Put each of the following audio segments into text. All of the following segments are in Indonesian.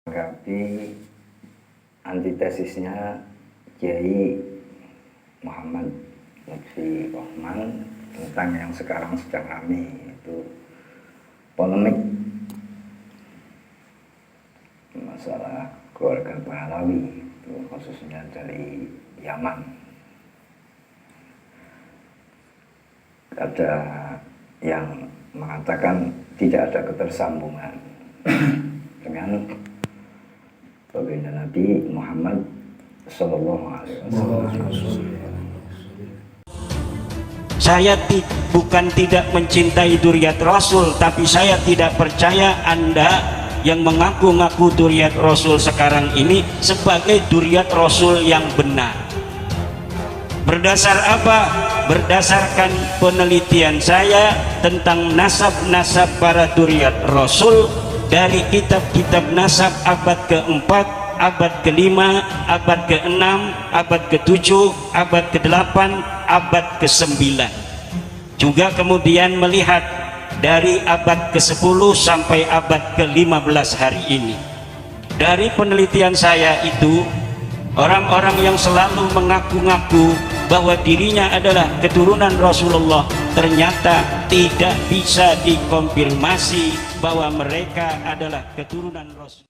Menanggapi antitesisnya Kiai Muhammad Lutfi Rohman tentang yang sekarang sedang ramai, yaitu polemik masalah keluarga Pahlawi, itu khususnya dari Yaman. Ada yang mengatakan tidak ada ketersambungan dengan baginda Nabi Muhammad Sallallahu Alaihi Wasallam. Saya bukan tidak mencintai dzurriyyat Rasul, tapi saya tidak percaya Anda yang mengaku-ngaku dzurriyyat Rasul sekarang ini sebagai dzurriyyat Rasul yang benar. Berdasar apa? Berdasarkan penelitian saya tentang nasab-nasab para dzurriyyat Rasul dari kitab-kitab nasab abad ke-4, abad ke-5, abad ke-6, abad ke-7, abad ke-8, abad ke-9. Juga kemudian melihat dari abad ke-10 sampai abad ke-15 hari ini. Dari penelitian saya itu, orang-orang yang selalu mengaku-ngaku bahwa dirinya adalah keturunan Rasulullah ternyata tidak bisa dikonfirmasi bahwa mereka adalah keturunan Rasul.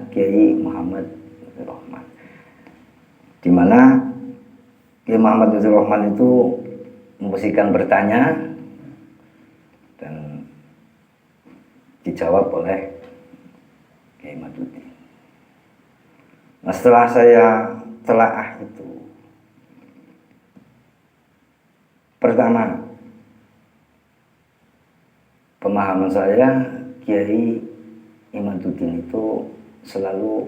Kiai Muhammad Rohman, di mana Kiai Muhammad Rohman itu memposisikan bertanya dan dijawab oleh Kiai Maduddin. Nah, setelah saya telaah itu, pertama, pemahaman saya Kiai Imaduddin itu selalu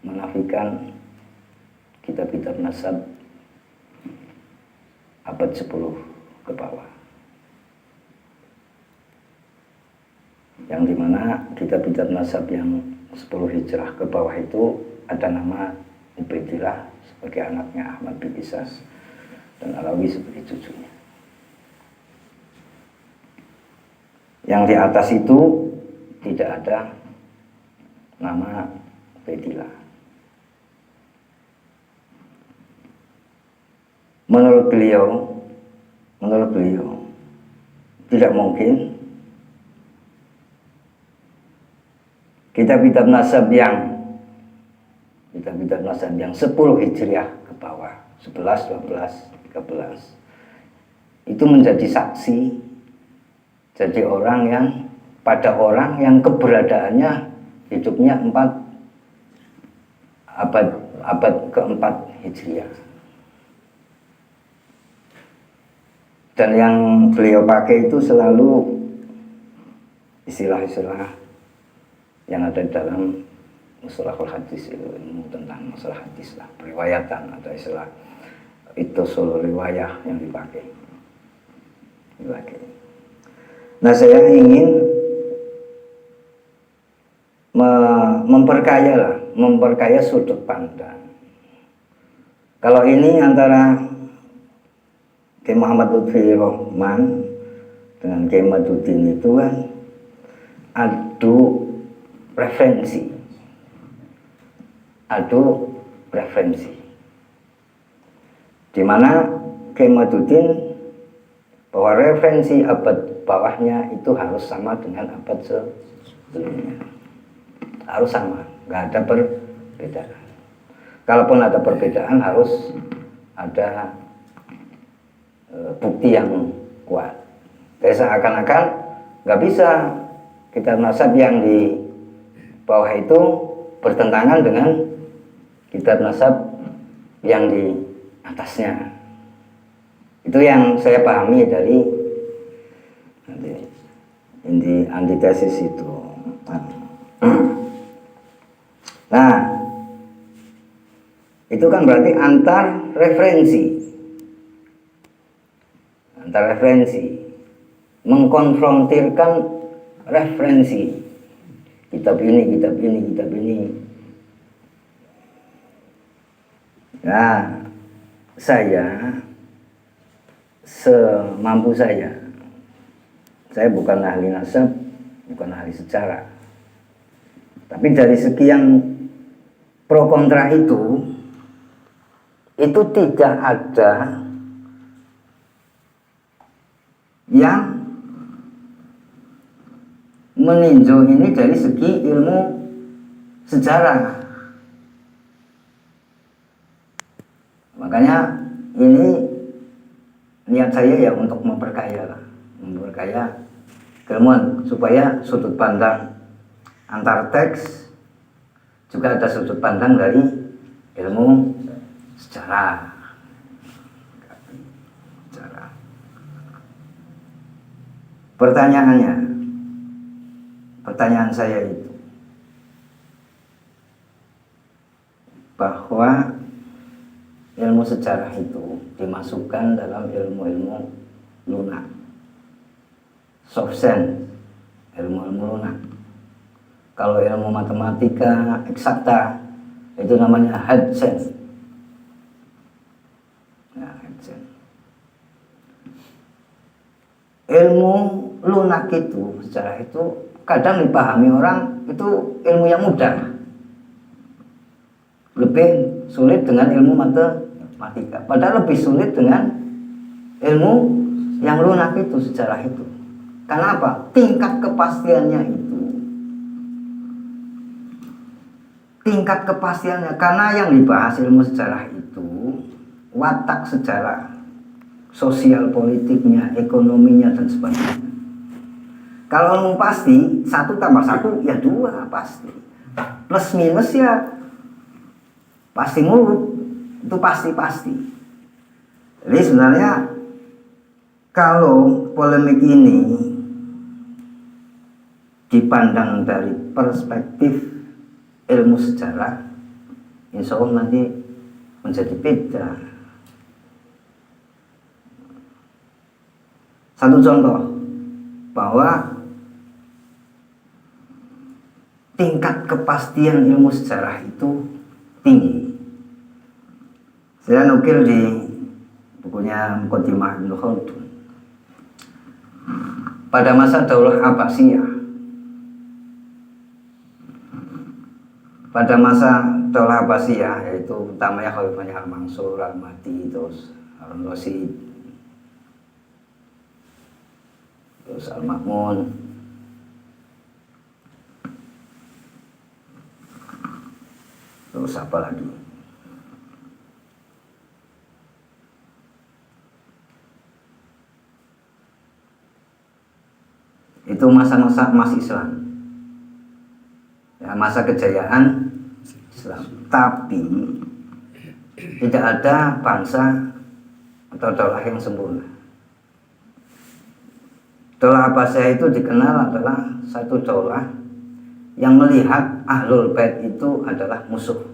menafikan kitab-kitab nasab abad 10 ke bawah, yang dimana kitab-kitab nasab yang 10 hijrah ke bawah itu ada nama Ubaidillah sebagai anaknya Ahmad bin Isas dan Alawi sebagai cucunya. Yang di atas itu tidak ada nama Ubaidillah. Menurut beliau tidak mungkin kitab-kitab nasab yang 10 hijriah ke bawah, 11, 12, 13 itu menjadi saksi jadi orang yang keberadaannya hidupnya abad ke-4 hijriah. Dan yang beliau pakai itu selalu istilah-istilah yang ada dalam mustalahul hadis, ilmu tentang masalah hadis lah, periwayatan, atau istilah itu solo riwayah yang dipakai. Nah, saya ingin memperkaya sudut pandang. Kalau ini antara Kiai Muhammad Lutfi Rohman dengan Kiai Maduddin itu kan adu referensi, di mana Kiai Maduddin bahwa referensi abad bawahnya itu harus sama dengan abad sebelumnya, harus sama, nggak ada perbedaan. Kalaupun ada perbedaan harus ada bukti yang kuat. Jadi seakan-akan nggak bisa kitab nasab yang di bawah itu bertentangan dengan kitab nasab yang di atasnya. Itu yang saya pahami dari inti antitesis itu. Nah, itu kan berarti antar referensi, mengkonfrontirkan referensi kitab ini, kitab ini, kitab ini. Nah, saya semampu saya bukan ahli nasab, bukan ahli sejarah. Tapi dari segi yang pro kontra itu tidak ada yang meninjau ini dari segi ilmu sejarah. Makanya ini niat saya ya untuk memperkaya keilmuan, supaya sudut pandang antar teks juga ada sudut pandang dari ilmu sejarah. Pertanyaan saya itu bahwa ilmu sejarah itu dimasukkan dalam ilmu-ilmu lunak, soft science, ilmu-ilmu lunak. Kalau ilmu matematika eksakta itu namanya hard science. Nah, hard science. Ilmu lunak itu, sejarah itu kadang dipahami orang itu ilmu yang mudah, lebih sulit dengan ilmu matematika, padahal lebih sulit dengan ilmu yang lunak itu, sejarah itu. Karena apa? Tingkat kepastiannya, karena yang dibahas ilmu sejarah itu watak sejarah, sosial politiknya, ekonominya, dan sebagainya. Kalau ilmu pasti 1 tambah 1 ya 2 pasti, plus minus ya pasti mulu, itu pasti. Jadi sebenarnya kalau polemik ini dipandang dari perspektif ilmu sejarah, insya Allah nanti menjadi beda. Satu contoh, bahwa tingkat kepastian ilmu sejarah itu tinggi. Saya nukil di bukunya Muqaddimah Ibnu Khaldun. Pada masa Daulah Abbasiyah, yaitu utamanya Khalifahnya Al-Mansur, Al-Mahdi, terus Harun-Rasyid, terus Al-Ma'mun, terus apa lagi? Itu masa-masa emas Islam, ya, masa kejayaan Islam. Tapi tidak ada bangsa atau daulah yang sempurna. Daulah Abbasiyah itu dikenal adalah satu daulah yang melihat Ahlul Bait itu adalah musuh,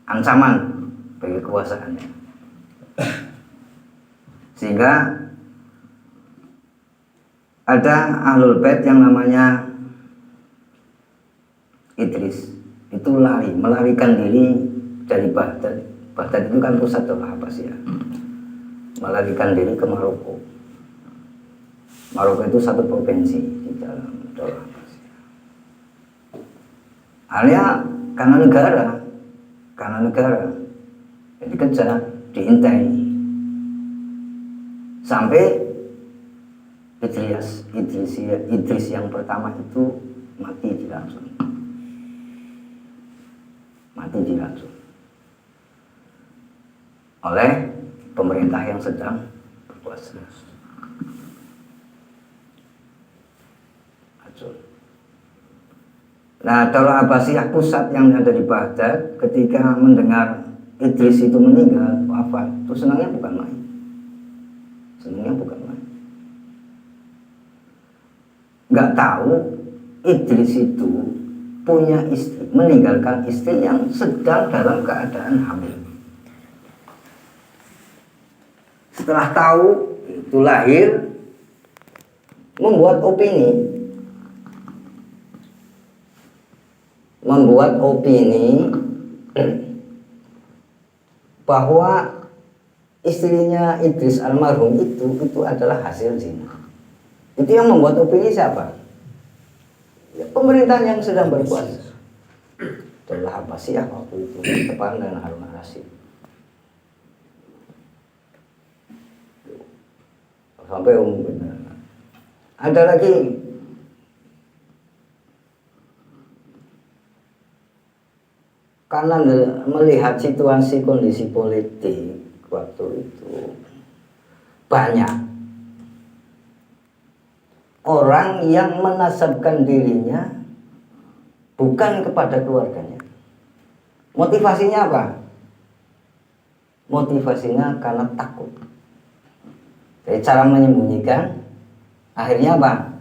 ancaman bagi kekuasaannya. Sehingga ada Ahlul Bait yang namanya Idris, itu melarikan diri dari Baghdad. Baghdad itu kan pusat Daulah Abbasiyah. Melarikan diri ke Maroko. Maroko itu satu provinsi di dalam Daulah Abbasiyah. Akhirnya karena negara jadi dikejar, diintai sampai Idris yang pertama itu mati diracun oleh pemerintah yang sedang berkuasa. Nah, Daulah Abbasiyah pusat yang ada di Baghdad ketika mendengar Idris itu meninggal, wafat, itu senangnya bukan main. Nggak tahu Idris itu punya istri, meninggalkan istri yang sedang dalam keadaan hamil. Setelah tahu itu lahir, membuat opini membuat opini bahwa istrinya Idris almarhum itu adalah hasil zina. Itu yang membuat opini siapa? Ya, pemerintah yang sedang berkuasa. Adalah Abbasiyah waktu itu, depan dengan Harun al-Rashid. Sampai ada lagi karena melihat situasi kondisi politik waktu itu, banyak orang yang menasabkan dirinya bukan kepada keluarganya. Motivasinya apa? Motivasinya karena takut. Jadi cara menyembunyikan, akhirnya apa?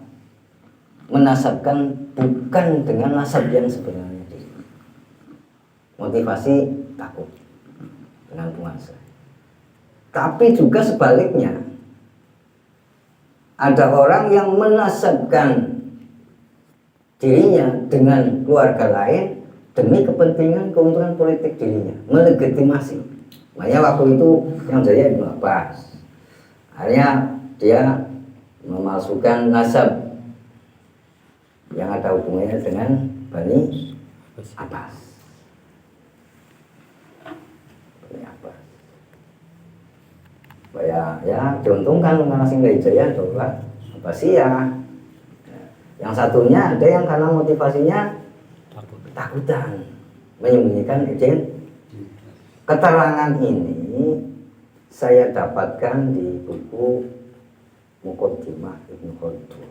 Menasabkan bukan dengan nasab yang sebenarnya. Motivasi takut dengan penguasa. Tapi juga sebaliknya, ada orang yang menasabkan dirinya dengan keluarga lain demi kepentingan keuntungan politik dirinya, melegitimasi. Makanya waktu itu yang jaya Ibnu Abbas. Akhirnya dia memalsukan nasab yang ada hubungannya dengan Bani Abbas. Bani Abbas. Ya diuntungkan karena Singgahijaya adalah Abbasiyah. Yang satunya ada yang karena motivasinya takutan, menyembunyikan izin. Keterangan ini saya dapatkan di buku Muqaddimah Ibnu Khaldun.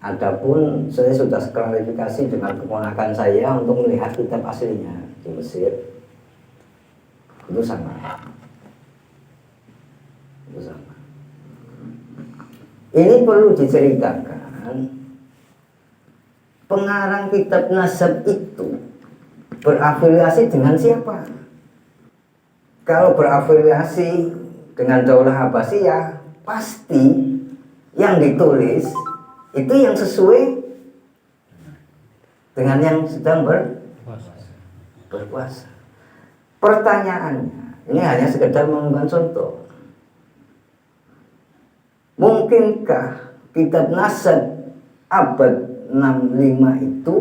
Adapun saya sudah klarifikasi dengan keponakan saya untuk melihat kitab aslinya di Mesir. Itu sama. Itu sama. Ini perlu diceritakan. Pengarang kitab nasab itu berafiliasi dengan siapa? Kalau berafiliasi dengan Daulah Abbasiyah, pasti yang ditulis itu yang sesuai dengan yang sedang berkuasa. Pertanyaannya, ini hanya sekedar mengembangkan contoh. Mungkinkah kitab nasab abad 65 itu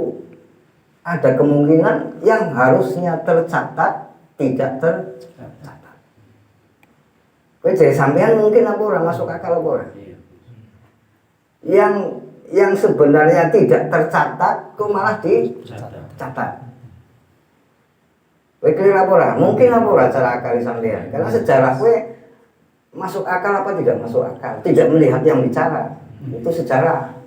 ada kemungkinan yang harusnya tercatat tidak tercatat? Kowe jadi sampean mungkin apa ora masuk akal apa ora? Yang sebenarnya tidak tercatat kok malah dicatat. Kowe kira apa ora? Mungkin apa ora cara akal sampean? Karena sejarah kowe masuk akal apa tidak masuk akal? Tidak melihat yang bicara. Itu sejarah.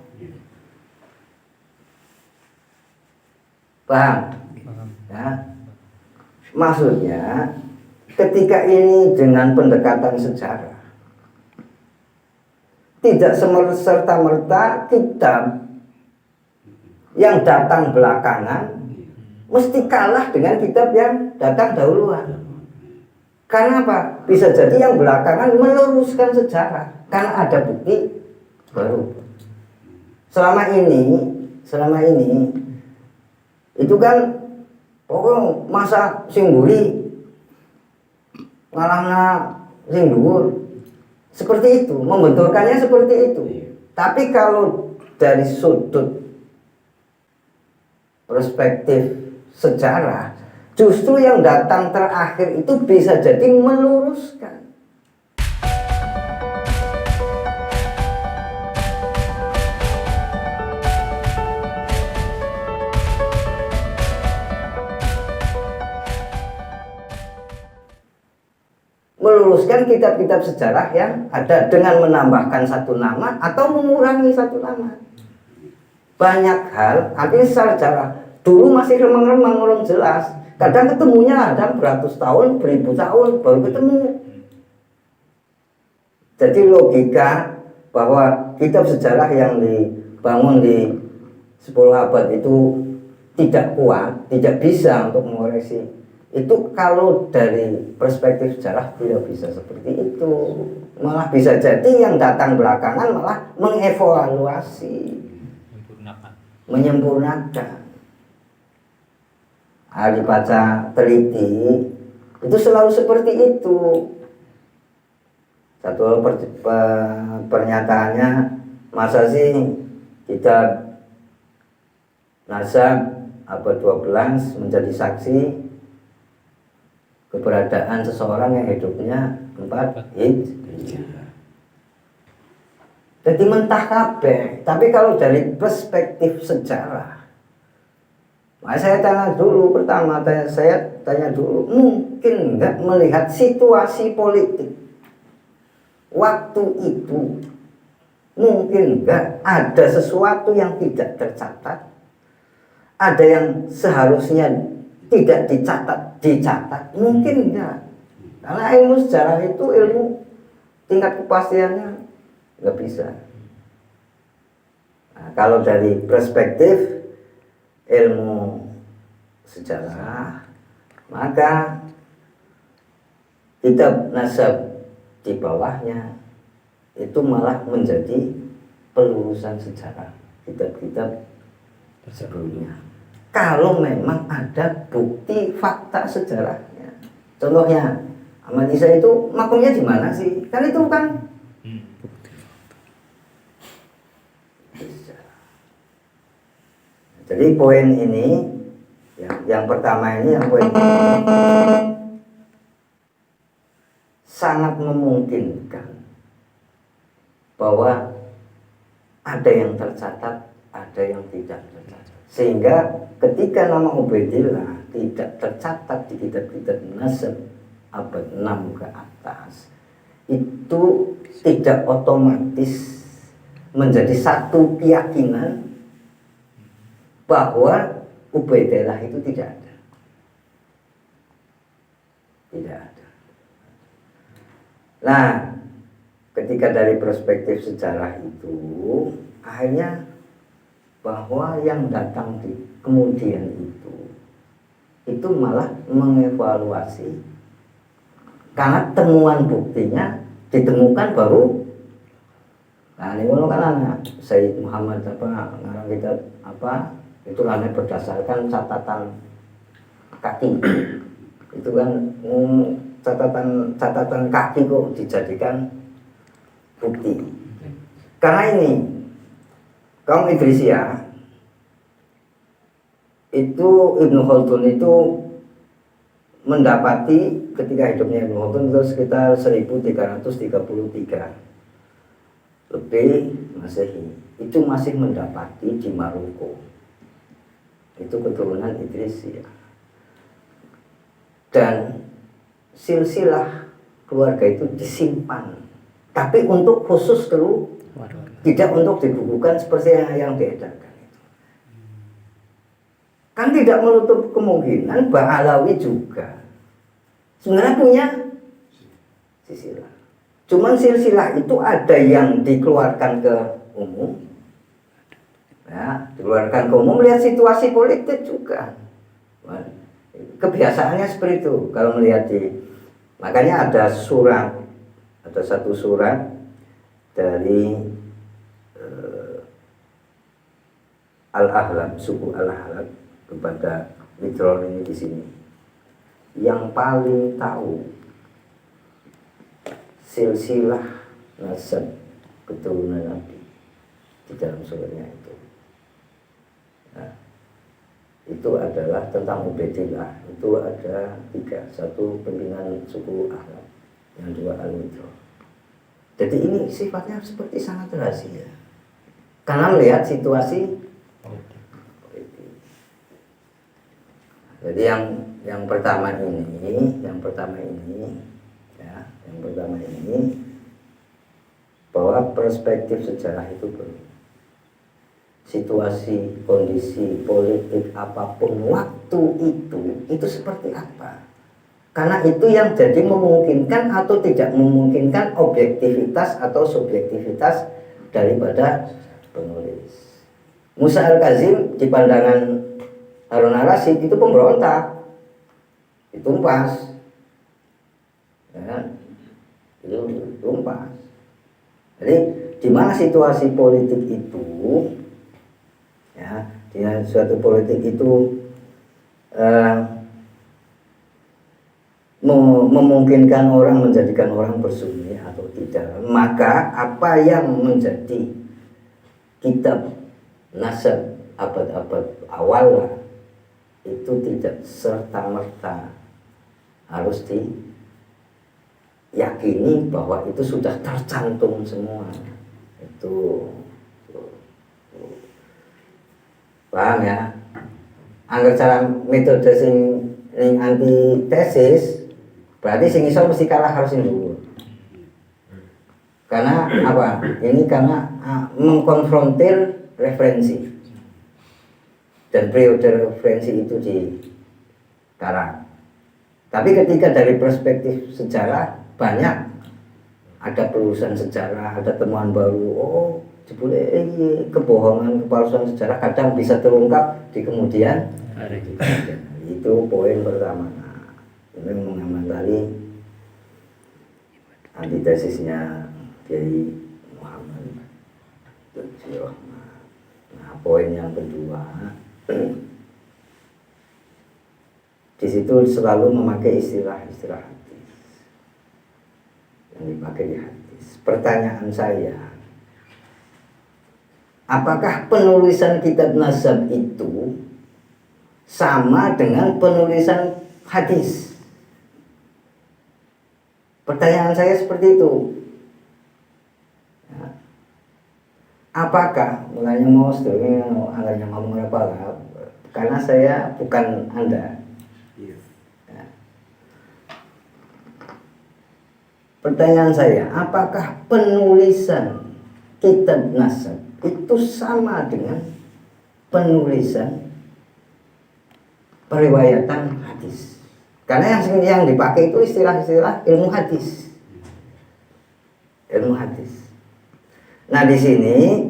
Paham? Ya. Maksudnya ketika ini dengan pendekatan sejarah, tidak serta-merta kitab yang datang belakangan mesti kalah dengan kitab yang datang dahuluan. Karena apa? Bisa jadi yang belakangan meluruskan sejarah karena ada bukti baru. Selama ini itu kan pokoknya masa sing mburi ngalahna sing dhuwur. Seperti itu, membenturkannya seperti itu. Tapi kalau dari sudut perspektif sejarah, justru yang datang terakhir itu bisa jadi meluruskan. Meluruskan kitab-kitab sejarah yang ada dengan menambahkan satu nama atau mengurangi satu nama. Banyak hal, artinya sejarah dulu masih remang-remang, belum jelas. Kadang ketemunya ada beratus tahun, beribu tahun baru ketemu. Jadi logika bahwa kitab sejarah yang dibangun di 10 abad itu tidak kuat, tidak bisa untuk mengoreksi. Itu kalau dari perspektif sejarah tidak bisa seperti itu. Malah bisa jadi yang datang belakangan malah mengevaluasi, menyempurnakan. dibaca teliti, itu selalu seperti itu. Satu pernyataannya, masa sih kita nasab abad 12 menjadi saksi keberadaan seseorang yang hidupnya 4 Hijriah. Jadi mentah kabeh. Tapi kalau dari perspektif sejarah, saya tanya dulu, saya tanya dulu, mungkin nggak melihat situasi politik waktu itu, mungkin nggak ada sesuatu yang tidak tercatat, ada yang seharusnya tidak dicatat, mungkin enggak. Karena ilmu sejarah itu ilmu tingkat kepastiannya nggak bisa. Nah, kalau dari perspektif ilmu sejarah, maka kitab nasab di bawahnya itu malah menjadi pelurusan sejarah kitab-kitab sebelumnya. Kalau memang ada bukti fakta sejarahnya, contohnya Ahmad Isa itu makamnya di mana sih? Kan itu kan jadi poin ini, yang pertama ini, yang poin ini sangat memungkinkan bahwa ada yang tercatat, ada yang tidak tercatat. Sehingga ketika nama Ubaidillah tidak tercatat di kitab-kitab nasab abad 6 ke atas, itu tidak otomatis menjadi satu keyakinan bahwa Ubaidillah itu tidak ada. Tidak ada. Nah, ketika dari perspektif sejarah itu, akhirnya bahwa yang datang di kemudian itu malah mengevaluasi, karena temuan buktinya ditemukan baru. Nah, ini kan anak Sayyid Muhammad ngarang kitab itu hanya berdasarkan catatan kaki. Itu kan catatan kaki kok dijadikan bukti. Karena ini kaum Idrisiyah itu, Ibnu Khaldun itu mendapati ketika hidupnya Ibnu Khaldun itu sekitar 1333 lebih Masehi, itu masih mendapati di Maroko, itu keturunan Idrisiyah, dan silsilah keluarga itu disimpan, tapi untuk khusus tidak untuk dibukukan seperti yang diedarkan itu. Kan tidak menutup kemungkinan Ba'alawi juga sebenarnya punya silsilah. Cuman silsilah itu ada yang dikeluarkan ke umum, ya, dikeluarkan ke umum melihat situasi politik juga. Kebiasaannya seperti itu kalau melihat makanya ada satu surat dari Al-Ahlab, suku Al-Ahlab kepada Mitrol ini di sini, yang paling tahu silsilah nasab keturunan Nabi di dalam suratnya itu. Nah, itu adalah tentang Ubaidillah. Itu ada 3, satu pimpinan suku Ahlab, yang 2 Al-Mitrol. Jadi ini sifatnya seperti sangat rahasia, karena melihat situasi politik. Jadi yang pertama ini bahwa perspektif sejarah itu perlu. Situasi, kondisi politik apapun waktu itu seperti apa? Karena itu yang jadi memungkinkan atau tidak memungkinkan objektivitas atau subjektivitas daripada penulis. Musa Al-Kazim di pandangan Harun Ar-Rasyid itu pemberontak, ditumpas, ya, itu tumpas. Jadi di mana situasi politik itu, ya, di suatu politik itu memungkinkan orang menjadikan orang bersunni atau tidak, maka apa yang menjadi kitab nasab abad-abad awal itu tidak serta-merta harus diyakini bahwa itu sudah tercantum semua. Itu paham ya? Angger cara metode sing antitesis berarti sing iso mesti kalah harus sing dhuwur. Karena apa? Ini karena mengkonfrontir referensi. Dan periode referensi itu dikarang. Tapi ketika dari perspektif sejarah banyak ada pelurusan sejarah, ada temuan baru. Oh, jebule kebohongan, kepalsuan sejarah kadang bisa terungkap di kemudian hari. Itu poin pertama. Nah, ini mengamati antitesisnya Kiai Muhammad Lutfi Rahmat. Nah, poin yang kedua, di situ selalu memakai istilah-istilah hadis yang dipakai di hadis. Pertanyaan saya, apakah penulisan kitab nasab itu sama dengan penulisan hadis? Pertanyaan saya seperti itu. Apakah, mulanya mau setuju, anggarnya ngomong apa? Karena saya bukan Anda. Ya. Pertanyaan saya, apakah penulisan kitab nasab itu sama dengan penulisan periwayatan hadis? Karena yang dipakai itu istilah-istilah ilmu hadis. Ilmu hadis. Nah, di sini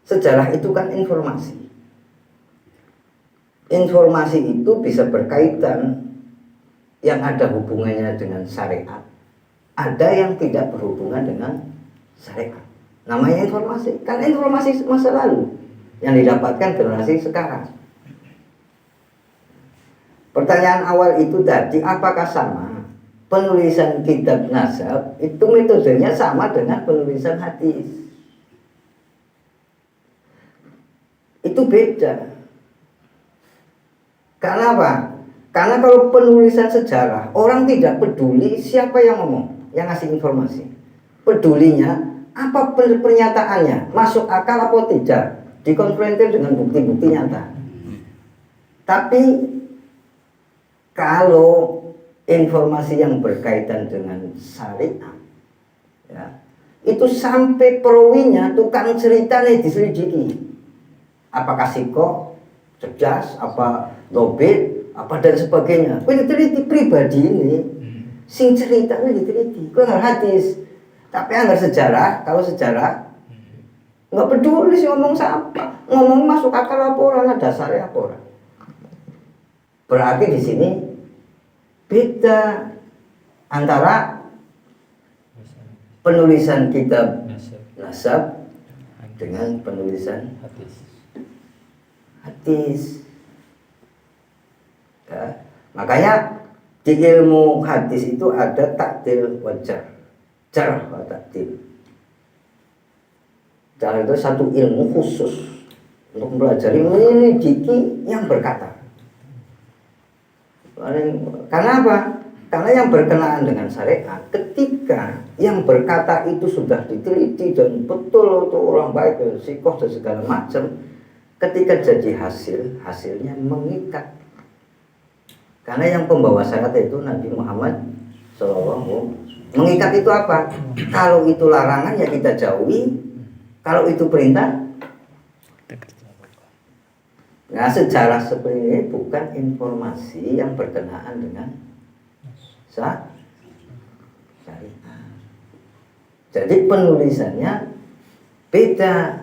sejarah itu kan informasi. Informasi itu bisa berkaitan yang ada hubungannya dengan syariat. Ada yang tidak berhubungan dengan syariat. Namanya informasi. Kan informasi masa lalu yang didapatkan generasi sekarang. Pertanyaan awal itu tadi, apakah sama? Penulisan kitab nasab itu metodenya sama dengan penulisan hadis. Itu beda. Karena apa? Karena kalau penulisan sejarah, orang tidak peduli siapa yang ngomong, yang ngasih informasi. Pedulinya apa pernyataannya, masuk akal atau tidak, dikonfrontir dengan bukti-bukti nyata. Tapi kalau informasi yang berkaitan dengan syariat, ya, itu sampai perawinya tukang ceritanya diselidiki. Apakah siko, cerdas, apa lobet, apa dan sebagainya. Kau diteliti pribadi ini, sing ceritanya diteliti. Kau nggak hadis, tapi nggak sejarah. Kalau sejarah nggak peduli sih ngomong siapa, ngomong masuk akal laporan, ada dasarnya laporan. Berarti di sini beda antara penulisan kitab nasab dengan penulisan hadis. Ya. Makanya di ilmu hadis itu ada takdil wajar, jarh wa takdil. Jarh itu satu ilmu khusus untuk mempelajari, menyelidiki yang berkata. Karena apa? Karena yang berkenaan dengan syariat, ketika yang berkata itu sudah diteliti dan betul itu orang baik, sikoh dan segala macam, ketika jadi hasilnya mengikat. Karena yang pembawa syariat itu Nabi Muhammad SAW. Mengikat itu apa? Kalau itu larangan ya kita jauhi, kalau itu perintah. Nah, sejarah seperti ini bukan informasi yang berkenaan dengan syariat. Jadi penulisannya beda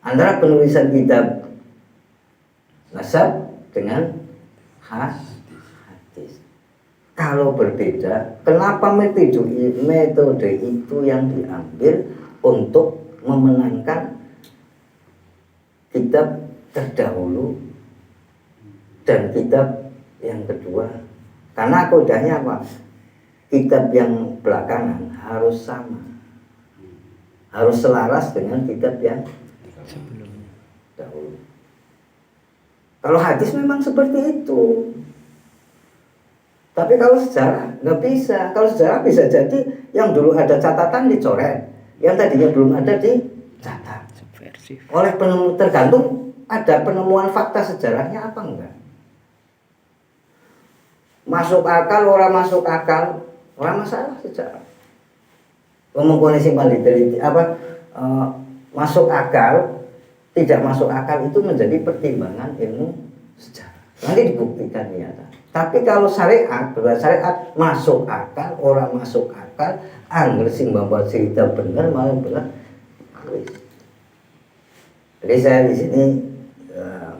antara penulisan kitab nasab dengan hadis. Kalau berbeda, kenapa metode itu yang diambil untuk memenangkan kitab terdahulu dan kitab yang kedua. Karena kodanya apa? Kitab yang belakangan harus sama, harus selaras dengan kitab yang dahulu. Kalau hadis memang seperti itu. Tapi kalau sejarah nggak bisa. Kalau sejarah bisa jadi yang dulu ada catatan dicoret, yang tadinya belum ada dicatat. Oleh penemu, tergantung ada penemuan fakta sejarahnya apa enggak. Masuk akal, orang masuk akal, orang masalah sejarah. Ngomong kondisi diteliti apa masuk akal, tidak masuk akal itu menjadi pertimbangan ilmu sejarah. Nanti dibuktikan nyata. Tapi kalau syariat, syariat masuk akal, orang masuk akal, angger sing bawa cerita benar, malah benar. Jadi saya di sini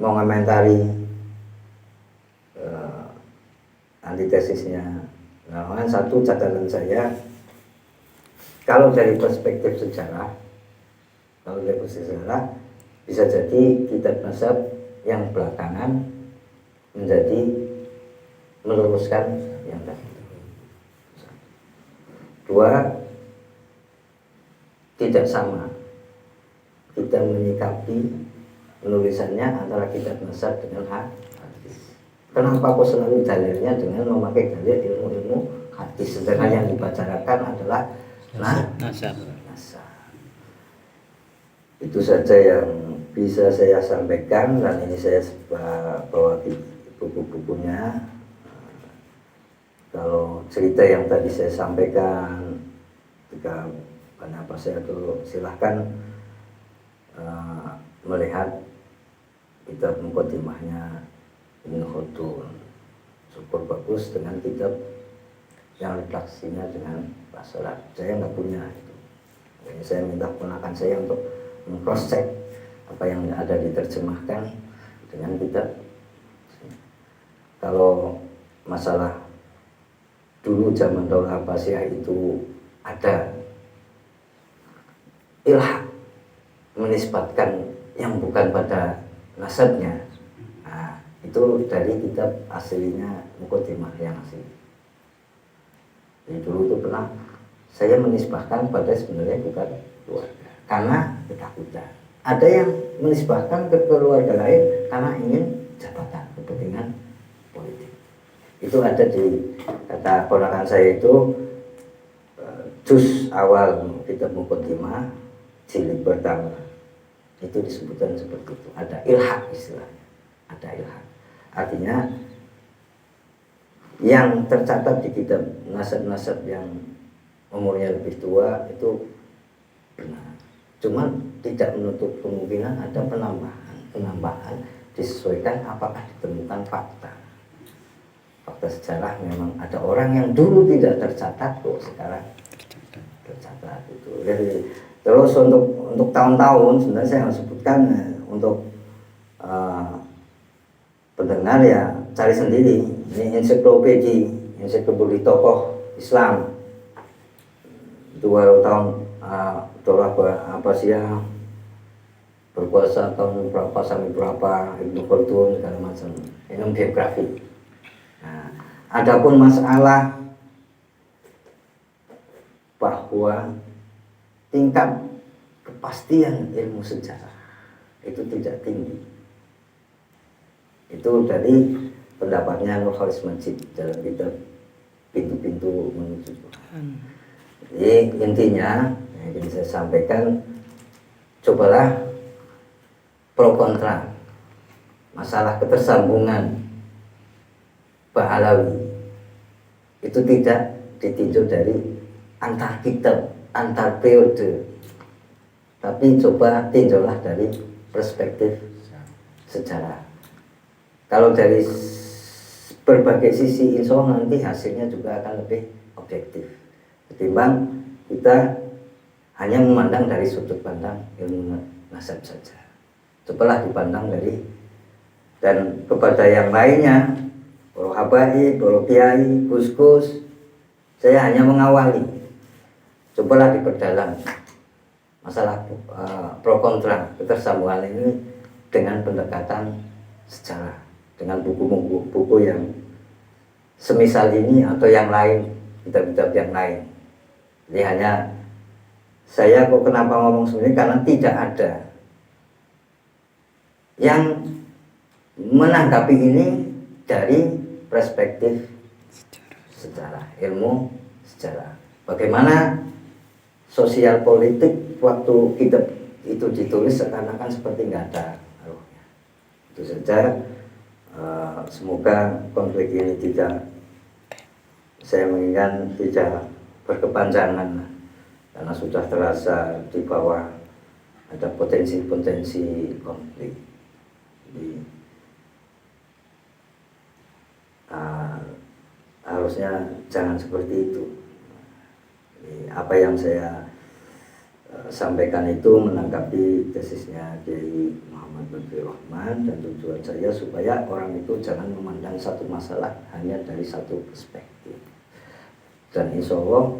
mau komentari antitesisnya. Nah, satu catatan saya, kalau dari perspektif sejarah, bisa jadi kitab nasab yang belakangan menjadi meluruskan yang tadi. Dua, tidak sama kita menyikapi penulisannya antara kitab nasab dengan hadis. Kenapa kok selalu dalilnya dengan memakai dalil ilmu-ilmu hadis, sedangkan yang dibicarakan adalah nasab. Itu saja yang bisa saya sampaikan, dan ini saya bawa buku-bukunya. Kalau cerita yang tadi saya sampaikan, jika apa saya tuh silahkan melihat kitab Muqaddimahnya Ibnu Khaldun. Syukur bagus dengan kitab yang redaksinya dengan bahasa Arab. Saya nggak punya itu. Jadi saya minta ponakan saya untuk meng-cross check apa yang ada diterjemahkan dengan kitab. Kalau masalah dulu zaman Daulah Abbasiyah itu ada ilhaq menisbatkan yang bukan pada nasabnya. Nah, itu dari kitab aslinya Muqaddimah yang asli. Jadi dulu itu pernah saya menisbahkan pada sebenarnya bukan keluarga karena ketakutan. Ada yang menisbahkan ke keluarga lain karena ingin jabatan, kepentingan politik. Itu ada di kata ponakan saya itu juz awal kitab Muqaddimah jilid pertama itu disebutkan seperti itu. Ada ilhaq istilahnya, ada ilhaq. Artinya yang tercatat di kitab nasab-nasab yang umurnya lebih tua itu benar. Cuma tidak menutup kemungkinan ada penambahan disesuaikan apakah ditemukan fakta sejarah. Memang ada orang yang dulu tidak tercatat kok sekarang tercatat itu. Jadi terus untuk tahun-tahun sebenarnya saya harus sebutkan untuk pendengar ya cari sendiri. Ini ensiklopedia tokoh Islam 2 tahun Daulah Abbasiyah berkuasa tahun berapa sampai berapa, Ibnu Khaldun segala macam. Ini biografi. Nah, adapun masalah bahwa tingkat kepastian ilmu sejarah itu tidak tinggi. Itu dari pendapatnya Nur Khalis Majid dalam kitab Pintu-Pintu Menuju Tuhan. Jadi intinya yang ingin saya sampaikan, cobalah pro kontra masalah ketersambungan Baalawi itu tidak ditinjau dari antar kitab, antar periode, tapi coba tinjaulah dari perspektif sejarah. Kalau dari berbagai sisi, insya Allah nanti hasilnya juga akan lebih objektif ketimbang kita hanya memandang dari sudut pandang ilmu nasab saja. Cobalah dipandang dari, dan kepada yang lainnya, para habaib, para kiai, gus-gus, saya hanya mengawali. Cobalah diperdalam masalah pro kontra ketersambungan ini dengan pendekatan sejarah. dengan buku-buku yang semisal ini atau yang lain, kitab-kitab yang lain. Jadi hanya saya kok kenapa ngomong seperti ini, karena tidak ada yang menanggapi ini dari perspektif sejarah, ilmu sejarah. Bagaimana sosial politik waktu kitab itu ditulis seakan-akan seperti nggak ada arahnya. Itu saja. Semoga konflik ini tidak, saya menginginkan tidak berkepanjangan, karena sudah terasa di bawah ada potensi-potensi konflik. Jadi, harusnya jangan seperti itu. Jadi, apa yang saya sampaikan itu menanggapi tesisnya Kiai Muhammad Lutfi Rahman, dan tujuan saya supaya orang itu jangan memandang satu masalah hanya dari satu perspektif, dan insya Allah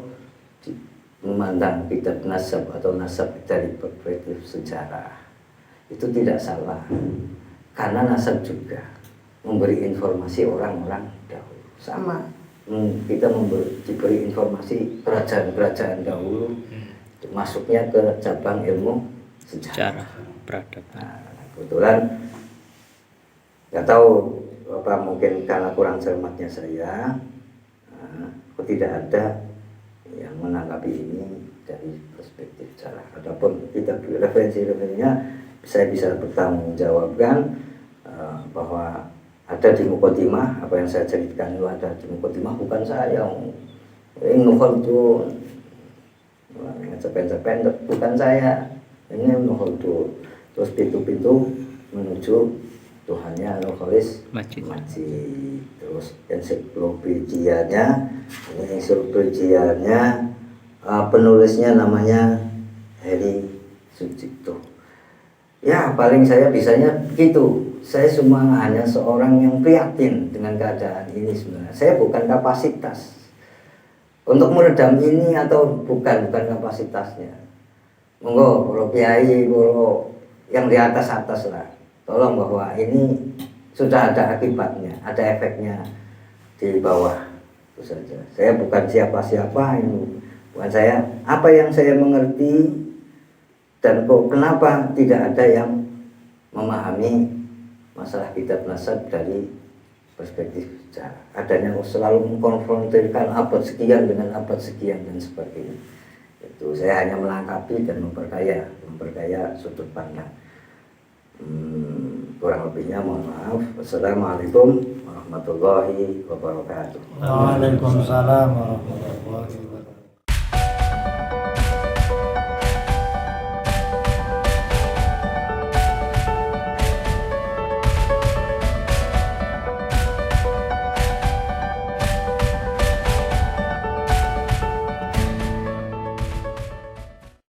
memandang kitab nasab atau nasab dari perspektif sejarah itu tidak salah, karena nasab juga memberi informasi orang-orang dahulu. Sama kita diberi informasi kerajaan-kerajaan dahulu, masuknya ke cabang ilmu sejarah. Nah, kebetulan nggak tahu apa, mungkin karena kurang cermatnya saya, kok tidak ada yang menanggapi ini dari perspektif sejarah. Adapun kita referensi-referensinya saya bisa bertanggung jawabkan bahwa ada di Muqaddimah, apa yang saya ceritakan itu ada di Muqaddimah, bukan saya yang nukhaldun cepen-cepen, bukan saya, ini nukhaldun. Terus pintu-pintu menuju Tuhannya Al-Khalis Majid. Terus ensiklopedianya, ini ensiklopedianya penulisnya namanya Heri Sucipto. Ya paling saya bisanya begitu. Saya cuma hanya seorang yang prihatin dengan keadaan ini sebenarnya. Saya bukan kapasitas untuk meredam ini, atau bukan kapasitasnya. Monggo para kiai, para yang di atas lah, tolong, bahwa ini sudah ada akibatnya, ada efeknya di bawah. Itu saja. Saya bukan siapa-siapa, ini bukan saya. Apa yang saya mengerti, dan kok kenapa tidak ada yang memahami masalah kitab nasab dari perspektif sejarah. Adanya selalu mengkonfrontirkan abad sekian dengan abad sekian dan sebagainya. Itu saya hanya melengkapi dan memperkaya sudut pandang. Kurang lebihnya mohon maaf. Wassalamualaikum warahmatullahi wabarakatuh. Waalaikumsalam warahmatullahi wabarakatuh.